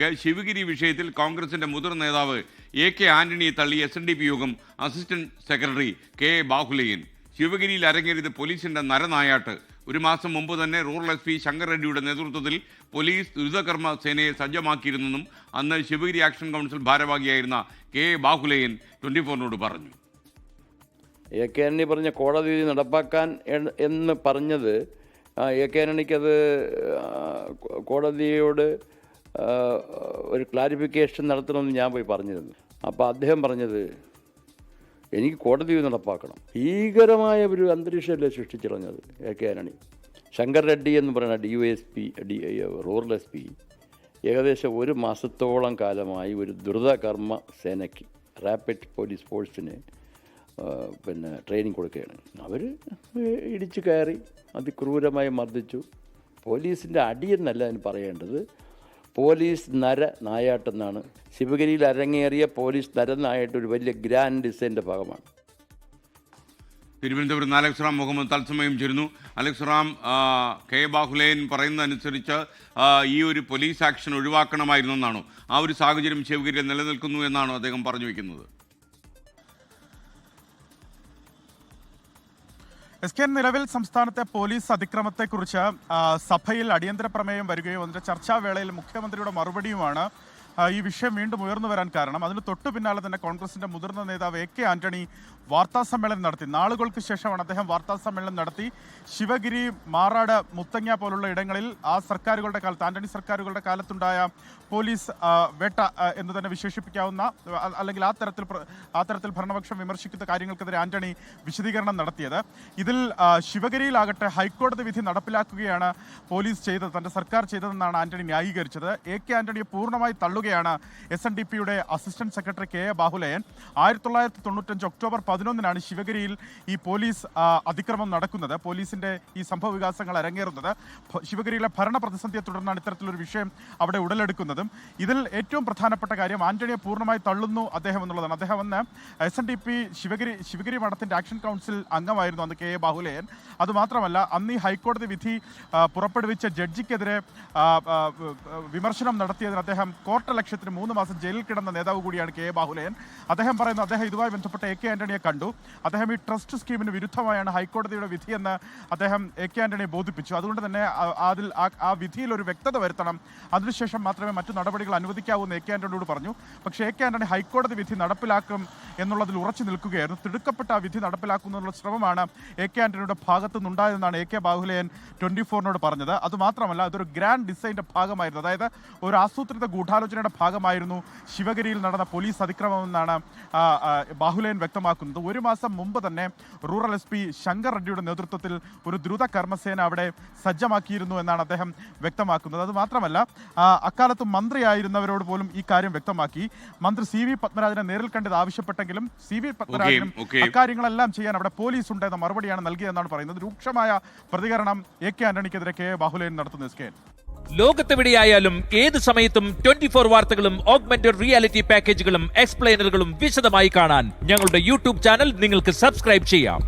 ശിവഗിരി വിഷയത്തിൽ കോൺഗ്രസിന്റെ മുതിർന്ന നേതാവ് എ.കെ. ആന്റണിയെ തള്ളി SNDP യോഗം അസിസ്റ്റന്റ് സെക്രട്ടറി കെ ബാഹുലയൻ. ശിവഗിരിയിൽ അരങ്ങേറിയത് പോലീസിന്റെ നരനായാട്ട്. ഒരു മാസം മുമ്പ് തന്നെ റൂറൽ SP ശങ്കർ റെഡ്ഡിയുടെ നേതൃത്വത്തിൽ പോലീസ് ദ്രുതകർമ്മ സേനയെ സജ്ജമാക്കിയിരുന്നെന്നും അന്ന് ശിവഗിരി ആക്ഷൻ കൗൺസിൽ ഭാരവാഹിയായിരുന്ന കെ ബാഹുലയൻ 24-നോട് പറഞ്ഞു. എ.കെ. ആന്റണി പറഞ്ഞ കോടതി വിധി നടപ്പാക്കാൻ എന്ന് പറഞ്ഞത് എ.കെ. ആന്റണിക്കത് കോടതിയോട് ഒരു ക്ലാരിഫിക്കേഷൻ നടത്തണമെന്ന് ഞാൻ പോയി പറഞ്ഞിരുന്നു. അപ്പോൾ അദ്ദേഹം പറഞ്ഞത് എനിക്ക് കോടതി നടപ്പാക്കണം. ഭീകരമായ ഒരു അന്തരീക്ഷമല്ലേ സൃഷ്ടിച്ചിറങ്ങത് എ.കെ. ആന്റണി. ശങ്കർ റെഡ്ഡി എന്ന് പറയുന്ന DYSP റൂറൽ SP ഏകദേശം ഒരു മാസത്തോളം കാലമായി ഒരു ദ്രുതകർമ്മ സേനയ്ക്ക് റാപ്പിഡ് പോലീസ് ഫോഴ്സിന് ട്രെയിനിങ് കൊടുക്കുകയാണ്. അവർ ഇടിച്ചു കയറി അതിക്രൂരമായി മർദ്ദിച്ചു. പോലീസിൻ്റെ അടിയെന്നല്ല അതിന് പറയേണ്ടത്, പോലീസ് നായാട്ടെന്നാണ്. ശിവഗിരിയിൽ അരങ്ങേറിയ പോലീസ് നരനായിട്ട് ഒരു വലിയ ഗ്രാൻഡ് ഡിസൈൻ്റെ ഭാഗമാണ്. തിരുവനന്തപുരം അലക്സ് റാം മുഹമ്മദ് തത്സമയം ചേരുന്നു. അലക്സ് റാം, കെ ബാഹുലയൻ പറയുന്നതനുസരിച്ച് ഈ ഒരു പോലീസ് ആക്ഷൻ ഒഴിവാക്കണമായിരുന്നു എന്നാണോ? ആ ഒരു സാഹചര്യം ശിവഗിരിയിൽ നിലനിൽക്കുന്നു എന്നാണോ അദ്ദേഹം പറഞ്ഞു വയ്ക്കുന്നത്? SK നിലവിൽ സംസ്ഥാനത്തെ പോലീസ് അതിക്രമത്തെക്കുറിച്ച് സഭയിൽ അടിയന്തര പ്രമേയം വരികയും അതിൻ്റെ ചർച്ചാവേളയിൽ മുഖ്യമന്ത്രിയുടെ മറുപടിയുമാണ് ഈ വിഷയം വീണ്ടും ഉയർന്നു വരാൻ കാരണം. അതിന് തൊട്ടു പിന്നാലെ തന്നെ കോൺഗ്രസിൻ്റെ മുതിർന്ന നേതാവ് എ.കെ. ആന്റണി വാർത്താസമ്മേളനം നടത്തി. നാളുകൾക്ക് ശേഷമാണ് അദ്ദേഹം വാർത്താസമ്മേളനം നടത്തി ശിവഗിരി, മാറാട്, മുത്തങ്ങ പോലുള്ള ഇടങ്ങളിൽ ആ സർക്കാരുകളുടെ കാലത്ത്, ആന്റണി സർക്കാരുകളുടെ കാലത്തുണ്ടായ പോലീസ് വേട്ട എന്ന് തന്നെ വിശേഷിപ്പിക്കാവുന്ന, അല്ലെങ്കിൽ ആ തരത്തിൽ ഭരണപക്ഷം വിമർശിക്കുന്ന കാര്യങ്ങൾക്കെതിരെ ആന്റണി വിശദീകരണം നടത്തിയത്. ഇതിൽ ശിവഗിരിയിലാകട്ടെ ഹൈക്കോടതി വിധി നടപ്പിലാക്കുകയാണ് പോലീസ് ചെയ്തത്, തൻ്റെ സർക്കാർ ചെയ്തതെന്നാണ് ആന്റണി ന്യായീകരിച്ചത്. എ.കെ. ആന്റണിയെ പൂർണ്ണമായി തള്ളുകയാണ് SNDPയുടെ assistant secretary K Bahuleyan. 1995 October 11-നാണ് ശിവഗിരിയിൽ ഈ പോലീസ് അതിക്രമം നടക്കുന്നത്, പോലീസിന്റെ ഈ സംഭവ വികാസങ്ങൾ അരങ്ങേറുന്നത്. ശിവഗിരിയിലെ ഭരണ പ്രതിസന്ധിയെ തുടർന്നാണ് ഇത്തരത്തിലൊരു വിഷയം അവിടെ ഉടലെടുക്കുന്നതും. ഇതിൽ ഏറ്റവും പ്രധാനപ്പെട്ട കാര്യം ആന്റണിയെ പൂർണ്ണമായി തള്ളുന്നു അദ്ദേഹം എന്നുള്ളതാണ്. അദ്ദേഹം അന്ന് SNDP ശിവഗിരി മഠത്തിന്റെ ആക്ഷൻ കൗൺസിൽ അംഗമായിരുന്നു അന്ന് കെ ബാഹുലയൻ. അതുമാത്രമല്ല, അന്ന് ഈ ഹൈക്കോടതി വിധി പുറപ്പെടുവിച്ച ജഡ്ജിക്കെതിരെ വിമർശനം നടത്തിയതിന് അദ്ദേഹം കോർട്ടലക്ഷ്യത്തിന് 3 മാസം ജയിലിൽ കിടന്ന നേതാവ് കൂടിയാണ് കെ ബാഹുലയൻ. അദ്ദേഹം പറയുന്നു, അദ്ദേഹം ഇതുമായി ബന്ധപ്പെട്ട എ.കെ. ആന്റണിയെ കണ്ടു. അദ്ദേഹം ഈ ട്രസ്റ്റ് സ്കീമിന് വിരുദ്ധമായാണ് ഹൈക്കോടതിയുടെ വിധിയെന്ന് അദ്ദേഹം എ.കെ. ആന്റണിയെ ബോധിപ്പിച്ചു. അതുകൊണ്ട് തന്നെ അതിൽ ആ വിധിയിൽ ഒരു വ്യക്തത വരുത്തണം, അതിനുശേഷം മാത്രമേ മറ്റു നടപടികൾ അനുവദിക്കാവൂ എന്ന് എ.കെ. ആന്റണിയോട് പറഞ്ഞു. പക്ഷേ എ.കെ. ആന്റണി ഹൈക്കോടതി വിധി നടപ്പിലാക്കും എന്നുള്ളതിൽ ഉറച്ചു നിൽക്കുകയായിരുന്നു. തിടുക്കപ്പെട്ട ആ വിധി നടപ്പിലാക്കുന്നതിനുള്ള ശ്രമമാണ് എ.കെ. ആന്റണിയുടെ ഭാഗത്തു നിന്നുണ്ടായതെന്നാണ് എ.കെ. ബാഹുലയൻ 24-നോട് പറഞ്ഞത്. അതുമാത്രമല്ല, അതൊരു ഗ്രാൻഡ് ഡിസൈൻ്റെ ഭാഗമായിരുന്നു, അതായത് ഒരു ആസൂത്രിത ഗൂഢാലോചനയുടെ ഭാഗമായിരുന്നു ശിവഗിരിയിൽ നടന്ന പോലീസ് അതിക്രമമെന്നാണ് ബാഹുലയൻ വ്യക്തമാക്കുന്നത്. ഒരു മാസം മുമ്പ് തന്നെ റൂറൽ SP ശങ്കർ റെഡ്ഡിയുടെ നേതൃത്വത്തിൽ ഒരു ദ്രുത കർമ്മസേന അവിടെ സജ്ജമാക്കിയിരുന്നു എന്നാണ് അദ്ദേഹം വ്യക്തമാക്കുന്നത്. അതുമാത്രമല്ല, അക്കാലത്ത് മന്ത്രിയായിരുന്നവരോട് പോലും ഈ കാര്യം വ്യക്തമാക്കി. മന്ത്രി CV പത്മരാജനെ നേരിൽ കണ്ടത് ആവശ്യപ്പെട്ടെങ്കിലും CV പത്മരാജനും അക്കാര്യങ്ങളെല്ലാം ചെയ്യാൻ അവിടെ പോലീസ് ഉണ്ട് എന്ന മറുപടിയാണ് നൽകിയതെന്നാണ് പറയുന്നത്. രൂക്ഷമായ പ്രതികരണം എ.കെ. ആന്റണിക്കെതിരെ കെ ബാഹുലയൻ നടത്തുന്നു. ലോകത്തെവിടെയായാലും ഏത് സമയത്തും 24 വാർത്തകളും ഓഗ്മെന്റഡ് റിയാലിറ്റി പാക്കേജുകളും എക്സ്പ്ലെയിനറുകളും വിശദമായി കാണാൻ ഞങ്ങളുടെ YouTube ചാനൽ നിങ്ങൾക്ക് സബ്സ്ക്രൈബ് ചെയ്യാം.